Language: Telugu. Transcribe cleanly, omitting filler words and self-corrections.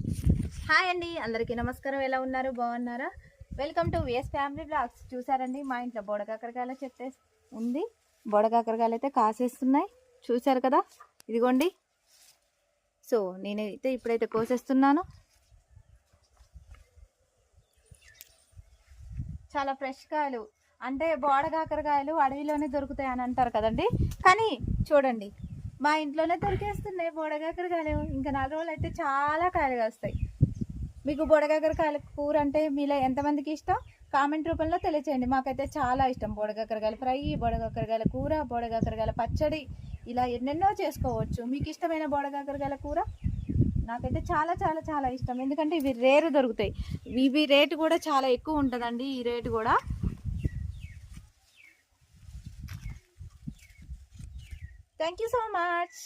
హాయ్ అండి, అందరికీ నమస్కారం. ఎలా ఉన్నారు? బాగున్నారా? Welcome to VS family blogs. చూసారండి, మా ఇంట్లో బోడకాకరకాయల చెట్టు ఉంది. బోడకాకరకాయలు అయితే కాసేస్తున్నాయి, చూసారు కదా. ఇదిగోండి. సో నేనైతే ఇప్పుడైతే కోసేస్తున్నాను. చాలా ఫ్రెష్ కాయలు, అంటే బోడకాకరకాయలు అడవిలోనే దొరుకుతాయి అని అంటారు కదండి. కానీ చూడండి, మా ఇంట్లోనే దొరికేస్తున్నాయి బోడకాకరకాయలు. ఇంకా 4 రోజులు అయితే చాలా కాయలు కాస్తాయి. మీకు బోడకాకరకాయల కూర అంటే మీలో ఎంతమందికి ఇష్టం? కామెంట్ రూపంలో తెలియచేయండి. మాకైతే చాలా ఇష్టం బోడకాకరకాయల ఫ్రై, బోడకాకరకాయల కూర, బోడకాకరకాయల పచ్చడి, ఇలా ఎన్నెన్నో చేసుకోవచ్చు. మీకు ఇష్టమైన బోడకాకరకాయల కూర? నాకైతే చాలా చాలా చాలా ఇష్టం, ఎందుకంటే ఇవి రేరు దొరుకుతాయి. ఇవి రేటు కూడా చాలా ఎక్కువ ఉంటుందండి. ఈ రేటు కూడా. Thank you so much.